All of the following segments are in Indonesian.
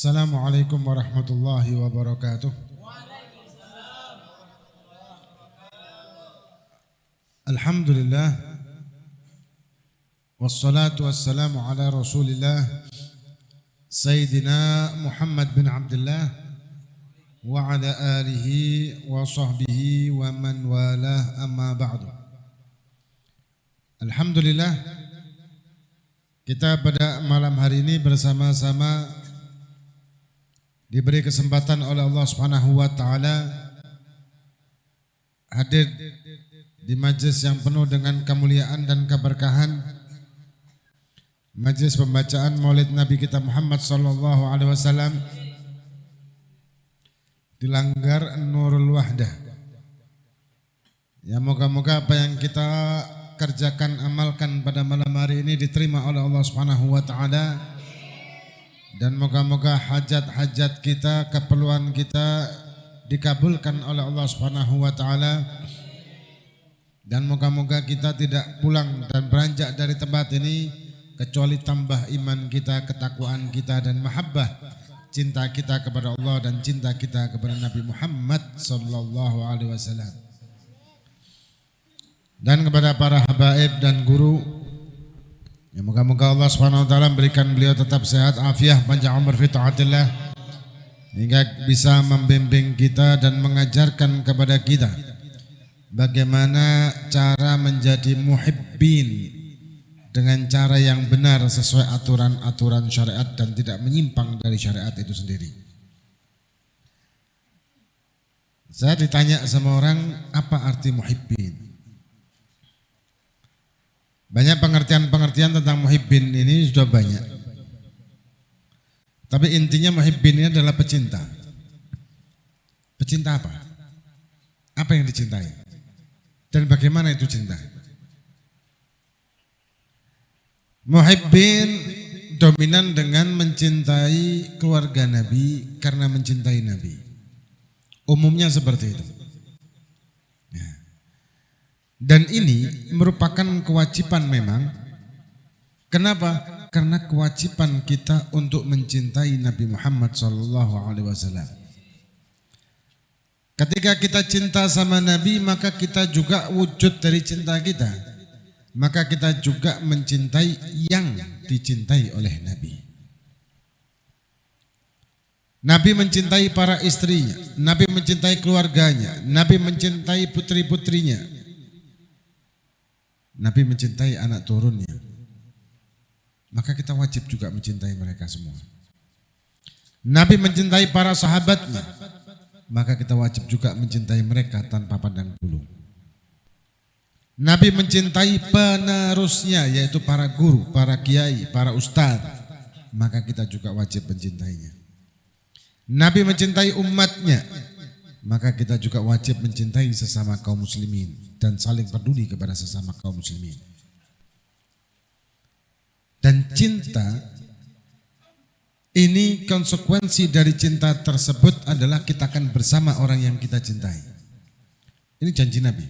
Assalamualaikum warahmatullahi wabarakatuh. Alhamdulillah. Wassalatu wassalamu ala rasulillah Sayyidina Muhammad bin Abdullah wa ala alihi wa sahbihi wa man walah, amma ba'du. Alhamdulillah, kita pada malam hari ini bersama-sama diberi kesempatan oleh Allah Subhanahu wa taala hadir di majlis yang penuh dengan kemuliaan dan keberkahan, majlis pembacaan Maulid Nabi kita Muhammad sallallahu alaihi wasallam di Langgar Nurul Wahdah. Ya, moga-moga apa yang kita kerjakan, amalkan pada malam hari ini diterima oleh Allah Subhanahu wa taala. Dan moga-moga hajat-hajat kita, keperluan kita dikabulkan oleh Allah Subhanahu wa taala. Dan moga-moga kita tidak pulang dan beranjak dari tempat ini kecuali tambah iman kita, ketakwaan kita, dan mahabbah cinta kita kepada Allah dan cinta kita kepada Nabi Muhammad sallallahu alaihi wasallam. Dan kepada para habaib dan guru, ya, moga-moga Allah Subhanahu wa taala memberikan beliau tetap sehat, afiah, panjang umur fi taatillah, hingga bisa membimbing kita dan mengajarkan kepada kita bagaimana cara menjadi muhibbin dengan cara yang benar sesuai aturan-aturan syariat dan tidak menyimpang dari syariat itu sendiri. Saya ditanya sama orang, apa arti muhibbin? Banyak pengertian-pengertian tentang muhibbin ini sudah banyak. Tapi intinya muhibbin ini adalah pecinta. Pecinta apa? Apa yang dicintai? Dan bagaimana itu cinta? Muhibbin dominan dengan mencintai keluarga Nabi karena mencintai Nabi. Umumnya seperti itu. Dan ini merupakan kewajiban memang. Kenapa? Karena kewajiban kita untuk mencintai Nabi Muhammad SAW. Ketika kita cinta sama Nabi, maka kita juga wujud dari cinta kita. Maka kita juga mencintai yang dicintai oleh Nabi. Nabi mencintai para istrinya, Nabi mencintai keluarganya, Nabi mencintai putri-putrinya, Nabi mencintai anak turunnya, maka kita wajib juga mencintai mereka semua. Nabi mencintai para sahabatnya, maka kita wajib juga mencintai mereka tanpa pandang bulu. Nabi mencintai penerusnya, yaitu para guru, para kiai, para ustadz, maka kita juga wajib mencintainya. Nabi mencintai umatnya, maka kita juga wajib mencintai sesama kaum muslimin dan saling peduli kepada sesama kaum muslimin. Dan cinta ini, konsekuensi dari cinta tersebut adalah kita akan bersama orang yang kita cintai. Ini janji Nabi.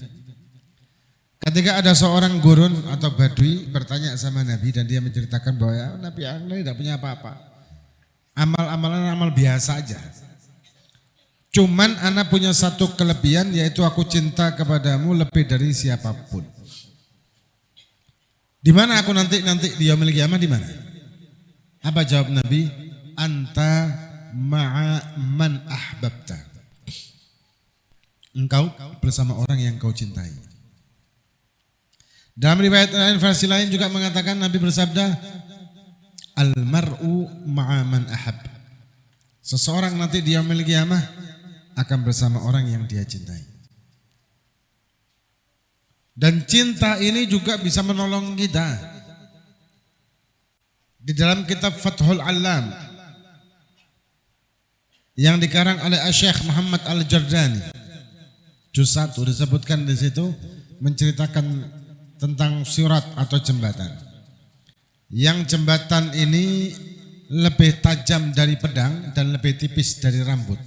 Ketika ada seorang gurun atau badui bertanya sama Nabi dan dia menceritakan bahwa ya, Nabi Anda tidak punya apa-apa, amal-amalan amal biasa aja. Cuman anak punya satu kelebihan, yaitu aku cinta kepadamu lebih dari siapapun. Di mana aku nanti di yaumil qiyamah, di mana? Apa jawab Nabi? Anta ma'a man ahbabta. Engkau bersama orang yang kau cintai. Dalam riwayat lain, versi lain juga mengatakan, Nabi bersabda, Al-mar'u ma'a man ahab. Seseorang nanti di yaumil qiyamah akan bersama orang yang dia cintai. Dan cinta ini juga bisa menolong kita. Di dalam kitab Fathul Alam yang dikarang oleh Syekh Muhammad Al-Jardani, juz 1 disebutkan di situ, menceritakan tentang sirat atau jembatan. Yang jembatan ini lebih tajam dari pedang dan lebih tipis dari rambut.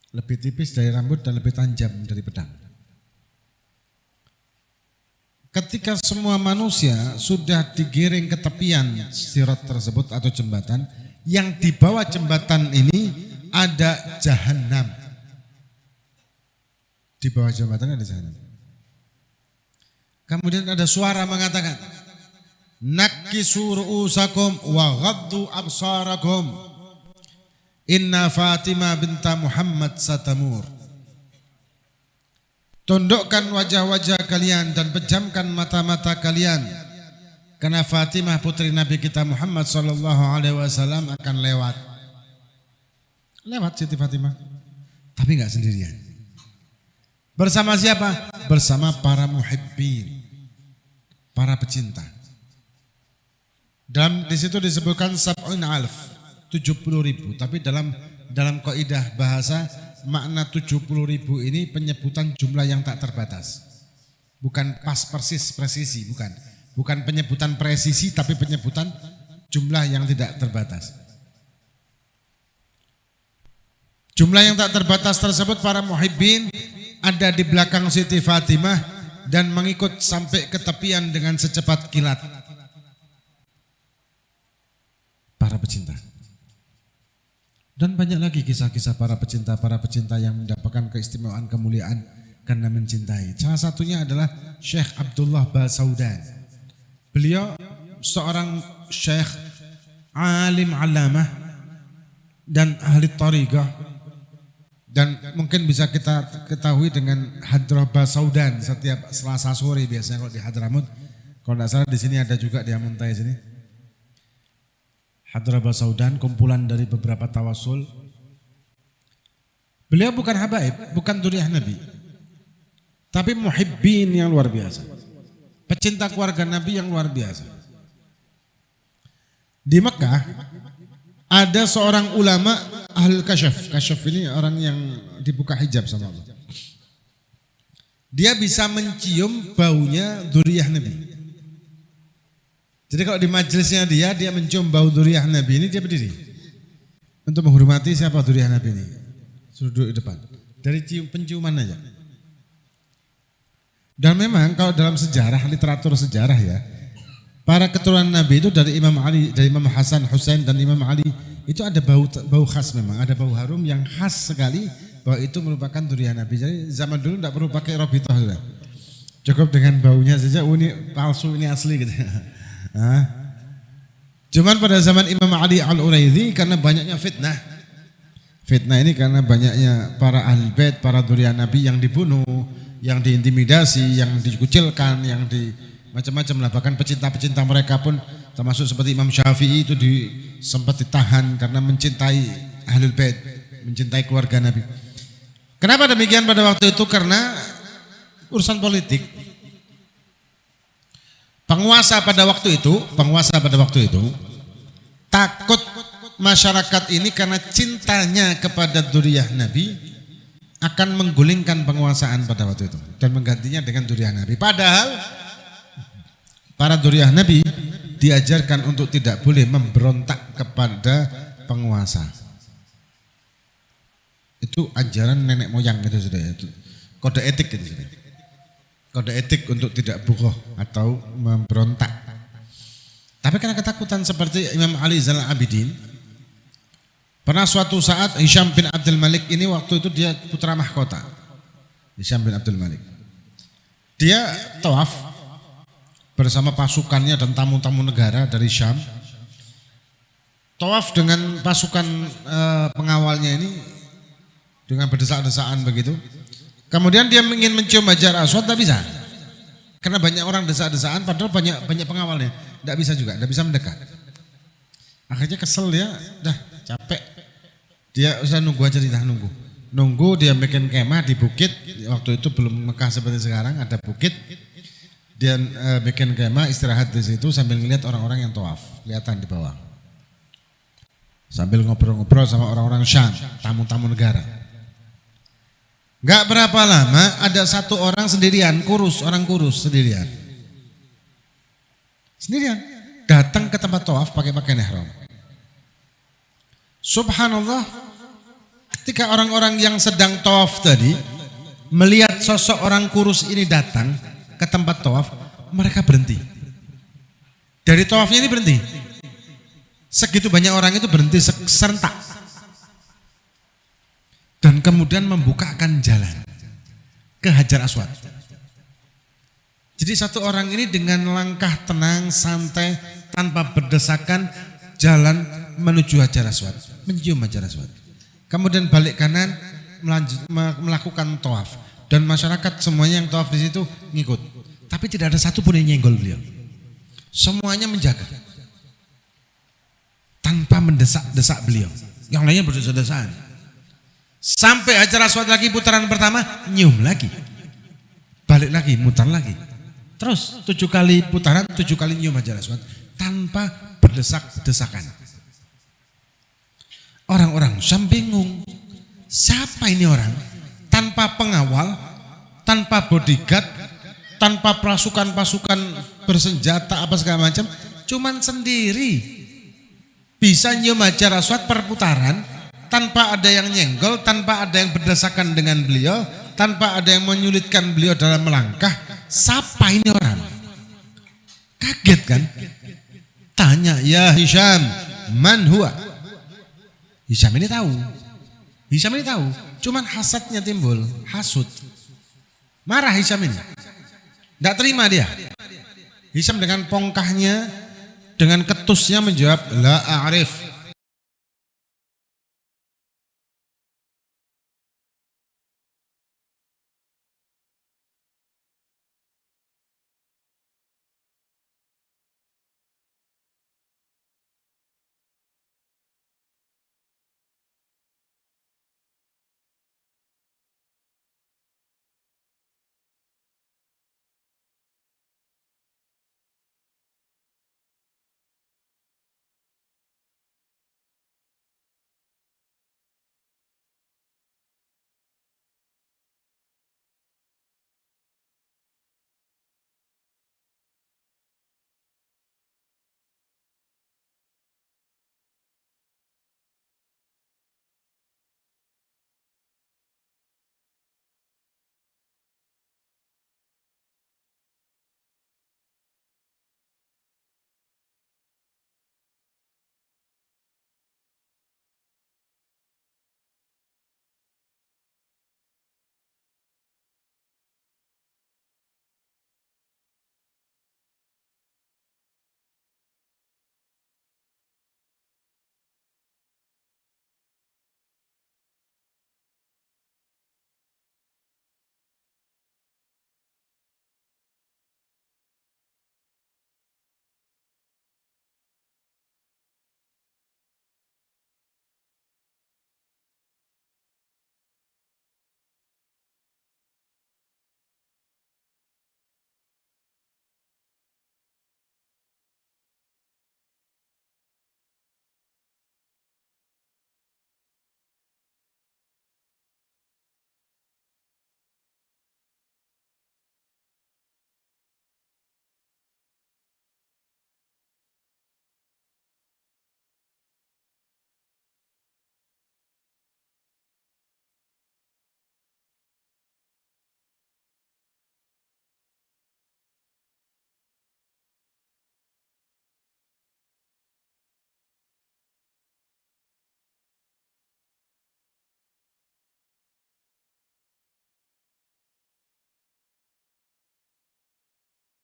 Lebih tipis dari rambut dan lebih tajam dari pedang. Ketika semua manusia sudah digiring ke tepian sirat tersebut atau jembatan, yang di bawah jembatan ini ada Jahannam. Di bawah jembatan ada Jahannam. Kemudian ada suara mengatakan, nakkisu ru'usakum wa ghaddu absarakum. Inna Fatimah binta Muhammad satamur. Tundukkan wajah-wajah kalian dan pejamkan mata-mata kalian. Karena Fatimah putri Nabi kita Muhammad sallallahu alaihi wasallam akan lewat. Lewat Siti Fatimah. Tapi enggak sendirian. Bersama siapa? Bersama para muhibbin. Para pecinta. Di situ disebutkan sab'un alf, 70.000. Tapi dalam kaidah bahasa makna 70.000 ini penyebutan jumlah yang tak terbatas. Bukan pas persis presisi, bukan. Bukan penyebutan presisi tapi penyebutan jumlah yang tidak terbatas. Jumlah yang tak terbatas tersebut para muhibbin ada di belakang Siti Fatimah dan mengikut sampai ke tepian dengan secepat kilat. Para pecinta. Dan banyak lagi kisah-kisah para pecinta yang mendapatkan keistimewaan kemuliaan karena mencintai. Salah satunya adalah Syekh Abdullah Basaudan. Beliau seorang syekh alim alamah dan ahli tariqah, dan mungkin bisa kita ketahui dengan Hadrah Basaudan setiap Selasa sore biasanya kalau di Hadramut. Kalau tidak salah di sini ada juga di Amuntai sini. Hadrah Basaudan, kumpulan dari beberapa tawasul. Beliau bukan habaib, bukan dzurriyyah Nabi, tapi muhibbin yang luar biasa. Pecinta keluarga Nabi yang luar biasa. Di Mekah ada seorang ulama ahlul kasyaf. Kasyaf ini orang yang dibuka hijab sama Allah. Dia bisa mencium baunya dzurriyyah Nabi. Jadi kalau di majelisnya dia mencium bau dzurriyyah Nabi ini, dia berdiri untuk menghormati siapa dzurriyyah Nabi ini. Suruh duduk di depan. Dari penciuman aja. Dan memang kalau dalam sejarah, literatur sejarah ya, para keturunan Nabi itu dari Imam Ali, dari Imam Hasan, Husain dan Imam Ali itu ada bau khas, memang ada bau harum yang khas sekali bahwa itu merupakan dzurriyyah Nabi. Jadi zaman dulu tidak perlu pakai robitoh sudah. Cukup dengan baunya saja, ini palsu, ini asli gitu. Cuman pada zaman Imam Ali Al-Uraidhi karena banyaknya fitnah. Fitnah ini karena banyaknya para ahli bait, para dzurriyyah Nabi yang dibunuh, yang diintimidasi, yang dikucilkan, yang di macam-macam lah. Bahkan pecinta-pecinta mereka pun termasuk seperti Imam Syafi'i itu sempat ditahan karena mencintai ahlul bait, mencintai keluarga Nabi. Kenapa demikian pada waktu itu? Karena urusan politik. Penguasa pada waktu itu takut masyarakat ini karena cintanya kepada dzurriyyah Nabi akan menggulingkan penguasaan pada waktu itu dan menggantinya dengan dzurriyyah Nabi. Padahal para dzurriyyah Nabi diajarkan untuk tidak boleh memberontak kepada penguasa. Itu ajaran nenek moyang itu sudah, itu kode etik itu sudah. Kode etik untuk tidak bughah atau memberontak. Tapi karena ketakutan seperti Imam Ali Zainal Abidin, pernah suatu saat Hisham bin Abdul Malik ini waktu itu dia putra mahkota. Hisham bin Abdul Malik. Dia tawaf bersama pasukannya dan tamu-tamu negara dari Syam. Tawaf dengan pasukan pengawalnya ini dengan berdesak-desaan begitu. Kemudian dia ingin mencium Hajar Aswad, tak bisa. Karena banyak orang desak-desaan padahal banyak pengawalnya. Tidak bisa juga, tidak bisa mendekat. Akhirnya kesel dia, dah capek. Dia usah nunggu aja, nunggu dia bikin kemah di bukit. Waktu itu belum Mekah seperti sekarang, ada bukit. Dia bikin kemah, istirahat di situ sambil ngelihat orang-orang yang tawaf, kelihatan di bawah. Sambil ngobrol-ngobrol sama orang-orang Syam, tamu-tamu negara. Enggak berapa lama ada satu orang sendirian, orang kurus sendirian datang ke tempat tawaf pakai pakaian ihram. Subhanallah, ketika orang-orang yang sedang tawaf tadi melihat sosok orang kurus ini datang ke tempat tawaf, mereka berhenti. Dari tawafnya ini berhenti. Segitu banyak orang itu berhenti serentak. Dan kemudian membukakan jalan ke Hajar Aswad. Jadi satu orang ini dengan langkah tenang, santai, tanpa berdesakan jalan menuju Hajar Aswad, mencium Hajar Aswad. Kemudian balik kanan melakukan tawaf dan masyarakat semuanya yang tawaf di situ ngikut. Tapi tidak ada satu pun yang nyenggol beliau. Semuanya menjaga. Tanpa mendesak-desak beliau. Yang lainnya berdesak-desakan. Sampai Hajar Aswad lagi putaran pertama, nyium lagi. Balik lagi, mutar lagi. Terus 7 kali putaran, 7 kali nyium Hajar Aswad. Tanpa berdesak-desakan. Orang-orang Syam bingung. Siapa ini orang? Tanpa pengawal, tanpa bodyguard, tanpa pasukan-pasukan bersenjata apa segala macam. Cuman sendiri. Bisa nyium Hajar Aswad perputaran. Tanpa ada yang nyenggol, tanpa ada yang berdesakan dengan beliau, tanpa ada yang menyulitkan beliau dalam melangkah. Siapa ini orang? Kaget kan? Tanya, ya Hisham, man huwa? Hisham ini tahu. Hisham ini tahu. Cuman hasadnya timbul, hasud. Marah Hisham ini. Tidak terima dia. Hisham dengan pongkahnya, dengan ketusnya menjawab, la a'rif.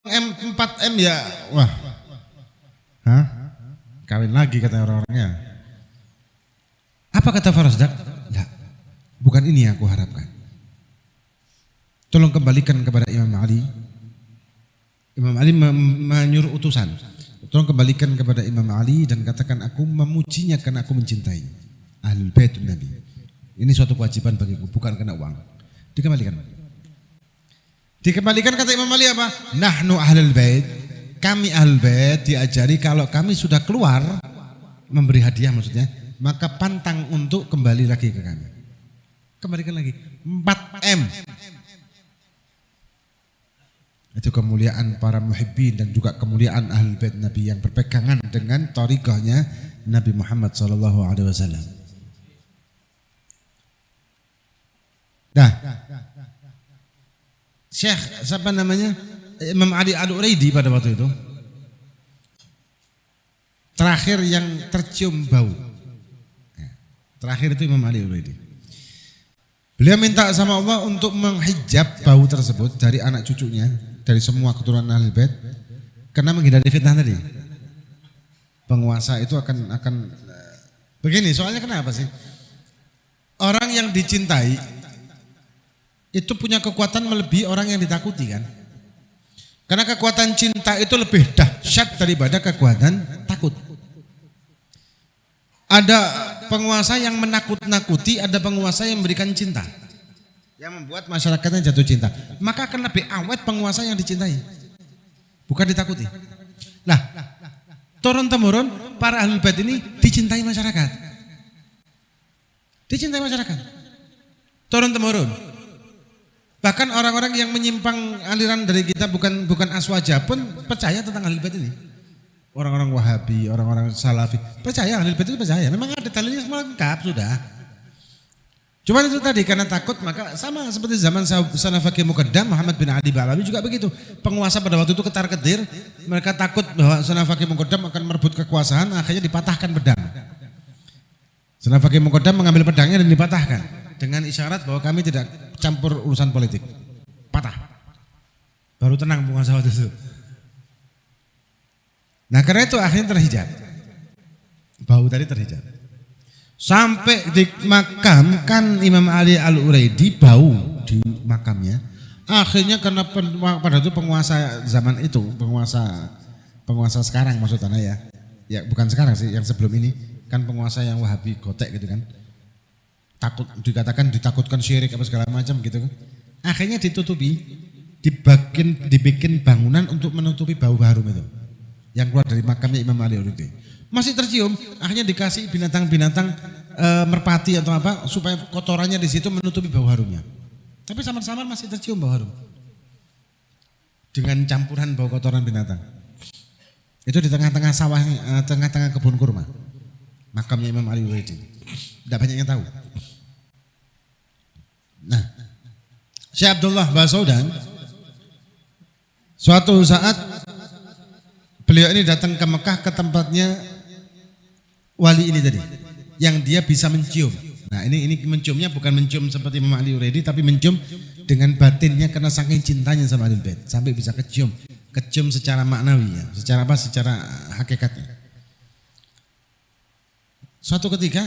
M4M ya, wah, hah? Kawin lagi kata orang-orangnya. Apa kata Farosdak? Enggak, bukan ini yang aku harapkan. Tolong kembalikan kepada Imam Ali. Imam Ali menyuruh utusan. Tolong kembalikan kepada Imam Ali dan katakan aku memujinya karena aku mencintai Ahlul Bait Nabi. Ini suatu kewajiban bagiku, bukan karena uang. Dikembalikan. Dikembalikan kata Imam Ali apa? Nahnu ahlul bait. Kami ahlul bait diajari kalau kami sudah keluar memberi hadiah maksudnya, maka pantang untuk kembali lagi ke kami. Kembalikan lagi. 4M. Itu kemuliaan para muhibbin dan juga kemuliaan ahlul bait Nabi yang berpegangan dengan thariqahnya Nabi Muhammad SAW. Nah, Syekh siapa namanya? Imam Ali Al-Uraidi pada waktu itu terakhir yang tercium bau. Terakhir itu Imam Ali Al-Uraidi. Beliau minta sama Allah untuk menghijab bau tersebut dari anak cucunya, dari semua keturunan Ahlul Bait, karena menghindari fitnah tadi. Penguasa itu akan begini, soalnya kenapa sih? Orang yang dicintai itu punya kekuatan melebihi orang yang ditakuti kan? Karena kekuatan cinta itu lebih dahsyat daripada kekuatan takut. Ada penguasa yang menakut-nakuti, ada penguasa yang memberikan cinta, yang membuat masyarakatnya jatuh cinta. Maka akan lebih awet penguasa yang dicintai, bukan ditakuti. Nah, turun-temurun para Ahlul Bait ini dicintai masyarakat. Dicintai masyarakat. Turun-temurun. Bahkan orang-orang yang menyimpang aliran dari kita bukan aswaja pun percaya tentang Ahlul Bait ini. Orang-orang Wahabi, orang-orang Salafi percaya, Ahlul Bait itu percaya. Memang ada dalilnya semua lengkap sudah. Cuma itu tadi karena takut, maka sama seperti zaman Sana Fakih Muqaddam Muhammad bin Ali Ba'alawi juga begitu. Penguasa pada waktu itu ketar-ketir, mereka takut bahwa Sana Fakih Muqaddam akan merebut kekuasaan, akhirnya dipatahkan pedang. Sana Fakih Muqaddam mengambil pedangnya dan dipatahkan dengan isyarat bahwa kami tidak campur urusan politik. Patah. Baru tenang penguasa waktu itu. Nah karena itu akhirnya terhijab. Bau tadi terhijab. Sampai dimakamkan Imam Ali Al-Uraidi bau di makamnya. Akhirnya karena pada itu penguasa zaman itu, penguasa sekarang maksudnya ya. Ya bukan sekarang sih, yang sebelum ini kan penguasa yang Wahabi gotek gitu kan. Takut ditakutkan syirik apa segala macam gitu kan. Akhirnya ditutupi, dibikin bangunan untuk menutupi bau harum itu yang keluar dari makamnya Imam Ali Al-Uraidi. Masih tercium, akhirnya dikasih binatang-binatang merpati atau apa supaya kotorannya di situ menutupi bau harumnya. Tapi samar-samar masih tercium bau harum. Dengan campuran bau kotoran binatang. Itu di tengah-tengah sawah, tengah-tengah kebun kurma. Makamnya Imam Ali Al-Uraidi. Tidak banyak yang tahu. Nah, Syekh Abdullah Basaudan suatu saat beliau ini datang ke Mekah ke tempatnya wali ini tadi, yang dia bisa mencium. Nah ini menciumnya bukan mencium seperti Imam Ali Al-Uraidi, tapi mencium dengan batinnya karena saking cintanya sama Ahlul Bait sampai bisa kecium secara maknawi ya, secara hakikatnya. Suatu ketika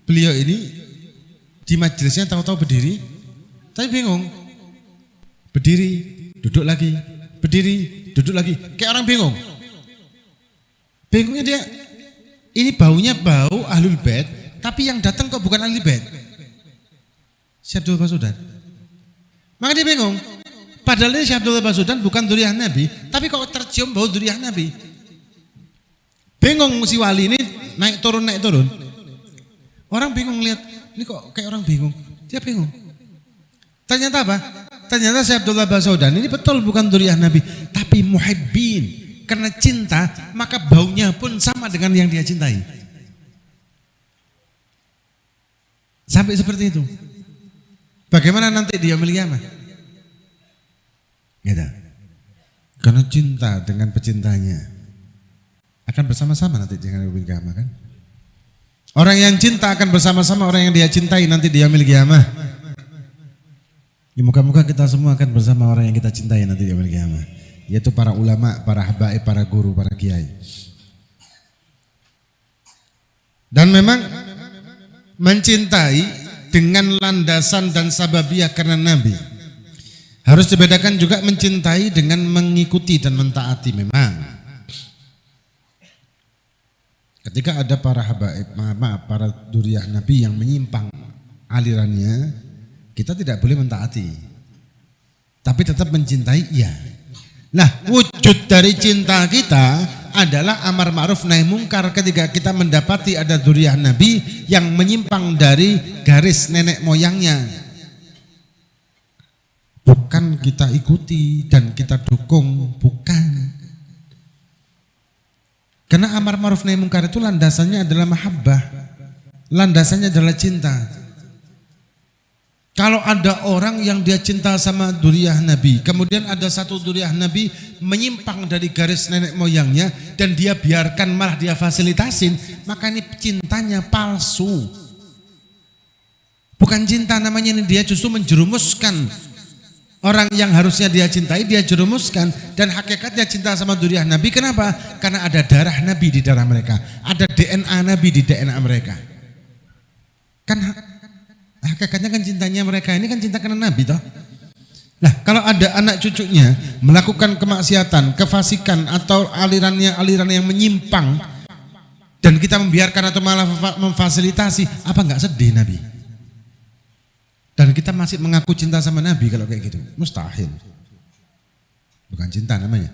beliau ini di majelisnya tahu-tahu berdiri, tapi bingung. Berdiri, duduk lagi, berdiri, duduk lagi, kayak orang bingung. Bingungnya dia, ini baunya bau Ahlul Bait, tapi yang datang kok bukan Ahlul Bait. Syekh Abdul Basaudan. Maka dia bingung. Padahal ini Syekh Abdul Basaudan bukan dzurriyyah Nabi, tapi kok tercium bau dzurriyyah Nabi. Bingung si wali ini naik turun. Orang bingung lihat, ini kok kayak orang bingung. Dia bingung. Ternyata apa? Ternyata Syekh Abdullah Basaudan ini betul bukan dzurriyyah Nabi, tapi muhibbin. Karena cinta, maka baunya pun sama dengan yang dia cintai. Sampai seperti itu. Bagaimana nanti di yaumil qiyamah? Gitu. Karena cinta dengan pecintanya akan bersama-sama nanti dengan yaumil qiyamah kan? Orang yang cinta akan bersama-sama orang yang dia cintai nanti di yaumil qiyamah. Ya, moga-moga kita semua akan bersama orang yang kita cintai nanti di yaumil qiyamah, yaitu para ulama, para habaib, para guru, para kiai. Dan memang mencintai dengan landasan dan sababiyah karena Nabi harus dibedakan juga mencintai dengan mengikuti dan mentaati. Memang ketika ada para habaib, para dzurriyyah Nabi yang menyimpang alirannya, kita tidak boleh mentaati, tapi tetap mencintai, iya. Nah, wujud dari cinta kita adalah amar ma'ruf nahi mungkar ketika kita mendapati ada dzurriyyah Nabi yang menyimpang dari garis nenek moyangnya. Bukan kita ikuti dan kita dukung, bukan. Karena amar ma'ruf nahi mungkar itu landasannya adalah mahabbah, landasannya adalah cinta. Kalau ada orang yang dia cinta sama dzurriyyah Nabi, kemudian ada satu dzurriyyah Nabi menyimpang dari garis nenek moyangnya dan dia biarkan, malah dia fasilitasin, maka ini cintanya palsu. Bukan cinta namanya, ini dia justru menjerumuskan orang yang harusnya dia cintai, dia jerumuskan. Dan hakikatnya cinta sama dzurriyyah Nabi, kenapa? Karena ada darah Nabi di darah mereka, ada DNA Nabi di DNA mereka. Kan hakikatnya kan cintanya mereka ini kan cinta karena Nabi toh. Nah, kalau ada anak cucunya melakukan kemaksiatan, kefasikan atau aliran yang menyimpang dan kita membiarkan atau malah memfasilitasi, apa enggak sedih Nabi? Dan kita masih mengaku cinta sama Nabi kalau kayak gitu? Mustahil. Bukan cinta namanya.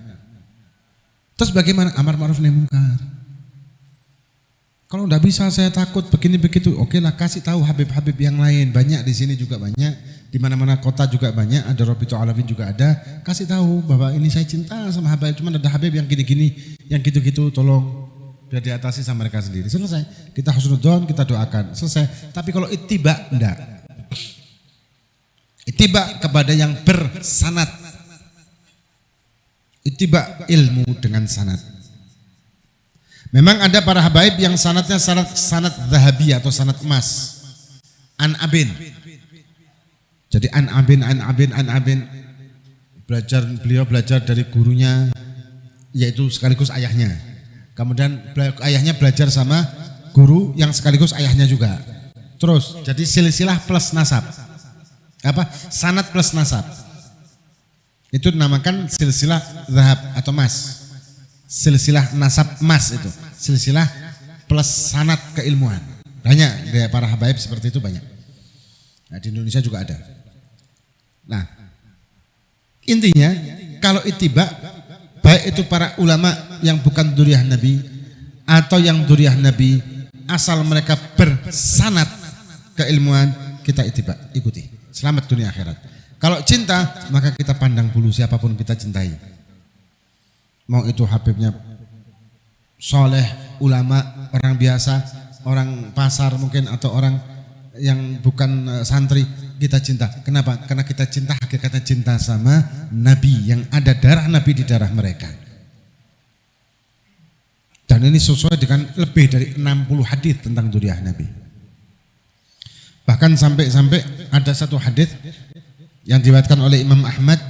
Terus bagaimana amar ma'ruf nahi munkar? Kalau enggak bisa, saya takut begini begitu. Oke lah, kasih tahu Habib-habib yang lain, banyak di sini juga banyak, di mana-mana kota juga banyak, ada Robitul Alawin juga ada. Kasih tahu bahwa ini saya cinta sama Habib, cuma ada Habib yang gini-gini, yang gitu-gitu, tolong biar diatasi sama mereka sendiri. Selesai. Kita husnudzon, kita doakan. Selesai. Tapi kalau ittiba enggak. Ittiba kepada yang bersanad. Ittiba ilmu dengan sanad. Memang ada para habaib yang sanadnya sanad zahabi atau sanad emas. An abin. Jadi an abin. Beliau belajar dari gurunya, yaitu sekaligus ayahnya. Kemudian ayahnya belajar sama guru yang sekaligus ayahnya juga. Terus jadi silsilah plus nasab. Apa? Sanad plus nasab. Itu dinamakan silsilah zahab atau emas. Silsilah nasab emas itu, silsilah plus sanad keilmuan. Banyak dari para habaib seperti itu banyak. Nah, di Indonesia juga ada. Nah, intinya kalau ittiba, baik itu para ulama yang bukan dzurriyyah Nabi atau yang dzurriyyah Nabi, asal mereka bersanad keilmuan, kita ittiba, ikuti. Selamat dunia akhirat. Kalau cinta, maka kita pandang bulu siapapun kita cintai. Mau itu habibnya soleh, ulama, orang biasa, orang pasar mungkin, atau orang yang bukan santri, kita cinta. Kenapa? Karena kita cinta, hakikatnya cinta sama Nabi, yang ada darah Nabi di darah mereka. Dan ini sesuai dengan lebih dari 60 hadis tentang dzurriyyah Nabi. Bahkan sampai ada satu hadis yang diriwayatkan oleh Imam Ahmad,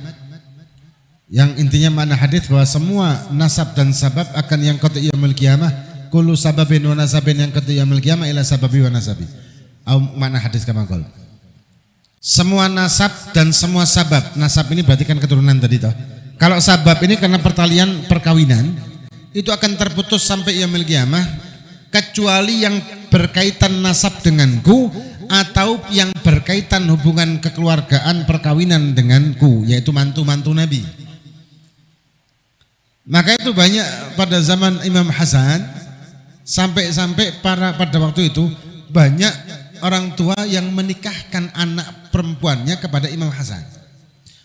yang intinya makna hadis bahwa semua nasab dan sabab akan yang qati yaumil qiyamah, kullu sababin wa nasabin yang qati yaumil qiyamah ila sababi wa nasabi. Makna hadis kama qol. Semua nasab dan semua sabab. Nasab ini berarti kan keturunan tadi toh. Kalau sabab ini karena pertalian perkawinan, itu akan terputus sampai yaumil qiyamah, kecuali yang berkaitan nasab denganku atau yang berkaitan hubungan kekeluargaan perkawinan denganku, yaitu mantu-mantu Nabi. Maka itu banyak pada zaman Imam Hasan, sampai pada waktu itu banyak orang tua yang menikahkan anak perempuannya kepada Imam Hasan,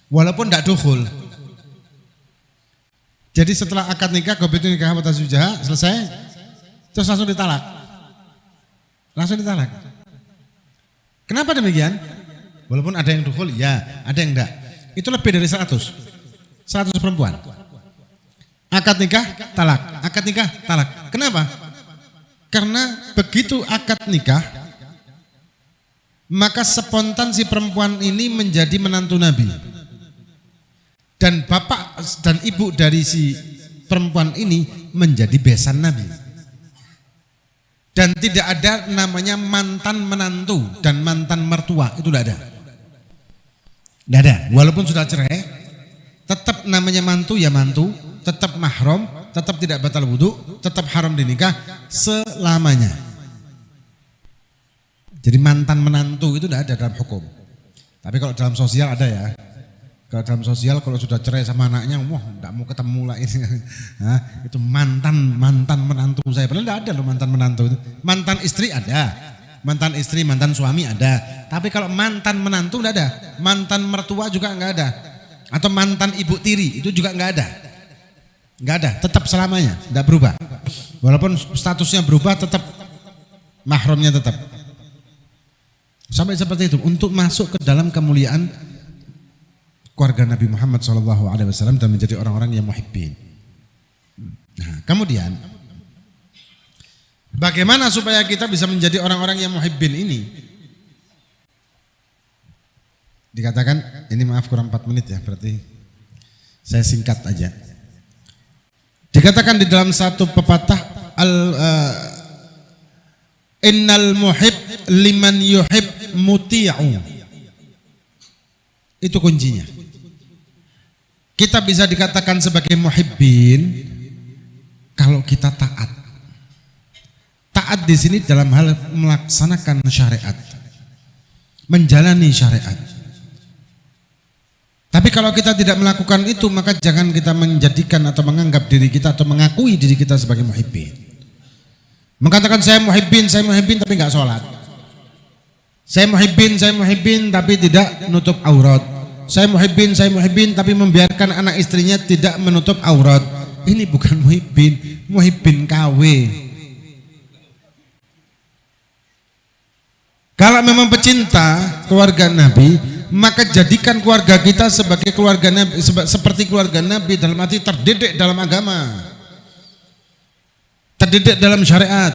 walaupun tidak dukhul. Jadi setelah akad nikah, gobetu nikah wa tazwijah selesai, terus langsung ditalak. Kenapa demikian? Walaupun ada yang dukhul, ya, ada yang enggak. Itu lebih dari 100 perempuan. Akad nikah, talak. Akad nikah, talak. Kenapa? Karena begitu akad nikah, maka spontan si perempuan ini menjadi menantu Nabi. Dan bapak dan ibu dari si perempuan ini menjadi besan Nabi. Dan tidak ada namanya mantan menantu dan mantan mertua, itu tidak ada. Tidak ada. Walaupun sudah cerai, tetap namanya mantu ya mantu, tetap mahram, tetap tidak batal wudu, tetap haram dinikah selamanya. Jadi mantan menantu itu tidak ada dalam hukum. Tapi kalau dalam sosial ada ya. Kalau dalam sosial kalau sudah cerai sama anaknya, wah tidak mau ketemu lah ini. Nah, itu mantan menantu saya. Padahal tidak ada loh mantan menantu itu. Mantan istri ada, mantan istri, mantan suami ada. Tapi kalau mantan menantu tidak ada. Mantan mertua juga nggak ada. Atau mantan ibu tiri itu juga nggak ada. Nggak ada, tetap selamanya, tidak berubah. Walaupun statusnya berubah, tetap mahramnya tetap. Sampai seperti itu untuk masuk ke dalam kemuliaan keluarga Nabi Muhammad SAW dan menjadi orang-orang yang muhibbin. Nah, kemudian bagaimana supaya kita bisa menjadi orang-orang yang muhibbin ini? Dikatakan, ini maaf kurang 4 menit ya, berarti saya singkat aja. Dikatakan di dalam satu pepatah, innal muhib liman yuhib muti'u. Itu kuncinya. Kita bisa dikatakan sebagai muhibbin kalau kita taat. Taat di sini dalam hal melaksanakan syariat, menjalani syariat. Tapi kalau kita tidak melakukan itu, maka jangan kita menjadikan atau menganggap diri kita atau mengakui diri kita sebagai muhibbin. Mengatakan saya muhibbin tapi enggak sholat. Saya muhibbin tapi tidak nutup aurat. Saya muhibbin tapi membiarkan anak istrinya tidak menutup aurat. Ini bukan muhibbin KW. Kalau memang pecinta keluarga Nabi, maka jadikan keluarga kita sebagai keluarga Nabi, seperti keluarga Nabi, dalam arti terdidik dalam agama, terdidik dalam syariat.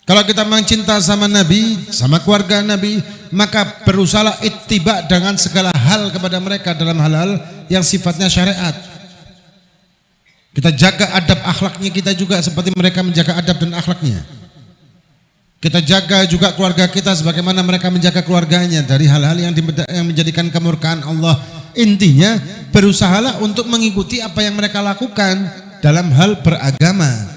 Kalau kita mencinta sama Nabi, sama keluarga Nabi, maka berusahalah ittiba dengan segala hal kepada mereka dalam hal-hal yang sifatnya syariat. Kita jaga adab akhlaknya kita juga seperti mereka menjaga adab dan akhlaknya. Kita jaga juga keluarga kita sebagaimana mereka menjaga keluarganya dari hal-hal yang menjadikan kemurkaan Allah. Intinya berusahalah untuk mengikuti apa yang mereka lakukan dalam hal beragama.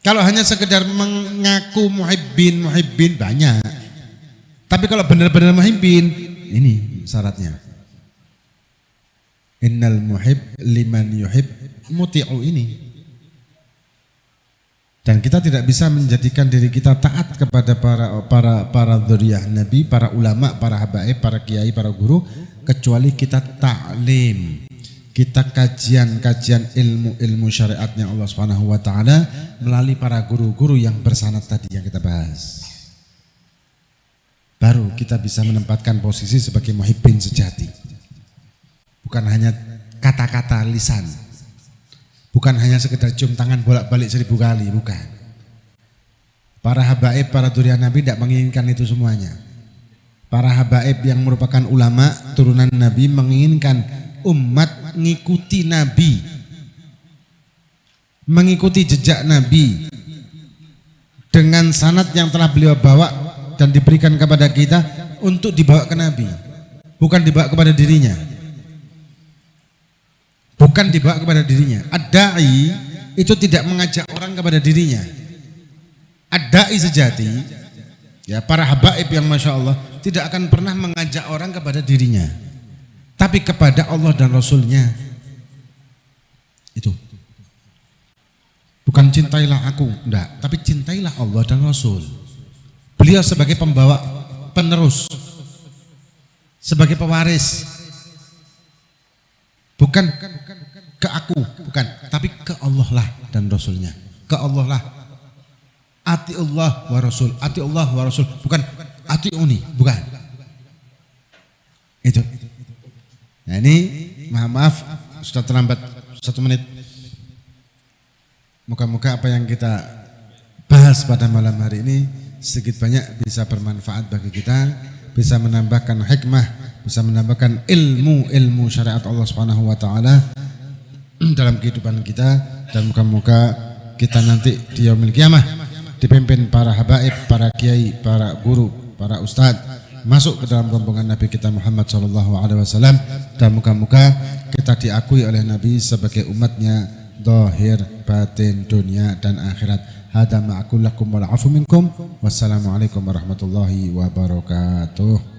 Kalau hanya sekedar mengaku muhibbin banyak. Tapi kalau benar-benar muhibbin, ini syaratnya. Innal muhib liman yuhib muti'u ini. Dan kita tidak bisa menjadikan diri kita taat kepada para dzurriyyah Nabi, para ulama, para habaib, para kiai, para guru, kecuali kita ta'lim. Kita kajian ilmu syariatnya Allah Subhanahu wa taala melalui para guru-guru yang bersanad tadi yang kita bahas. Baru kita bisa menempatkan posisi sebagai muhibbin sejati. Bukan hanya kata-kata lisan. Bukan hanya sekedar cium tangan bolak-balik 1000 kali, bukan. Para habaib, para dzurriyyah Nabi tidak menginginkan itu semuanya. Para habaib yang merupakan ulama turunan Nabi menginginkan umat mengikuti Nabi, mengikuti jejak Nabi dengan sanad yang telah beliau bawa dan diberikan kepada kita untuk dibawa ke Nabi, bukan dibawa kepada dirinya. Bukan dibawa kepada dirinya. Ad-da'i itu tidak mengajak orang kepada dirinya. Ad-da'i sejati, ya para habaib yang Masya Allah tidak akan pernah mengajak orang kepada dirinya, tapi kepada Allah dan Rasulnya. Itu bukan cintailah aku, enggak, tapi cintailah Allah dan Rasul. Beliau sebagai pembawa, penerus, sebagai pewaris. Bukan ke aku, bukan, tapi ke Allah lah dan Rasulnya. Ke Allah lah. Ati Allah wa Rasul, ati Allah wa Rasul, bukan ati uni, bukan. Itu. Nah ini maaf sudah terlambat 1 menit. Moga-moga apa yang kita bahas pada malam hari ini sedikit banyak bisa bermanfaat bagi kita, bisa menambahkan hikmah, bisa menambahkan ilmu syariat Allah Subhanahu wa taala dalam kehidupan kita, dan moga-moga kita nanti di yaumil qiyamah dipimpin para habaib, para kiai, para guru, para ustadz masuk ke dalam rombongan Nabi kita Muhammad SAW, dan moga-moga kita diakui oleh Nabi sebagai umatnya zahir, batin, dunia dan akhirat. Hada ma'akul lakum wal afu minkum. Wassalamualaikum warahmatullahi wabarakatuh.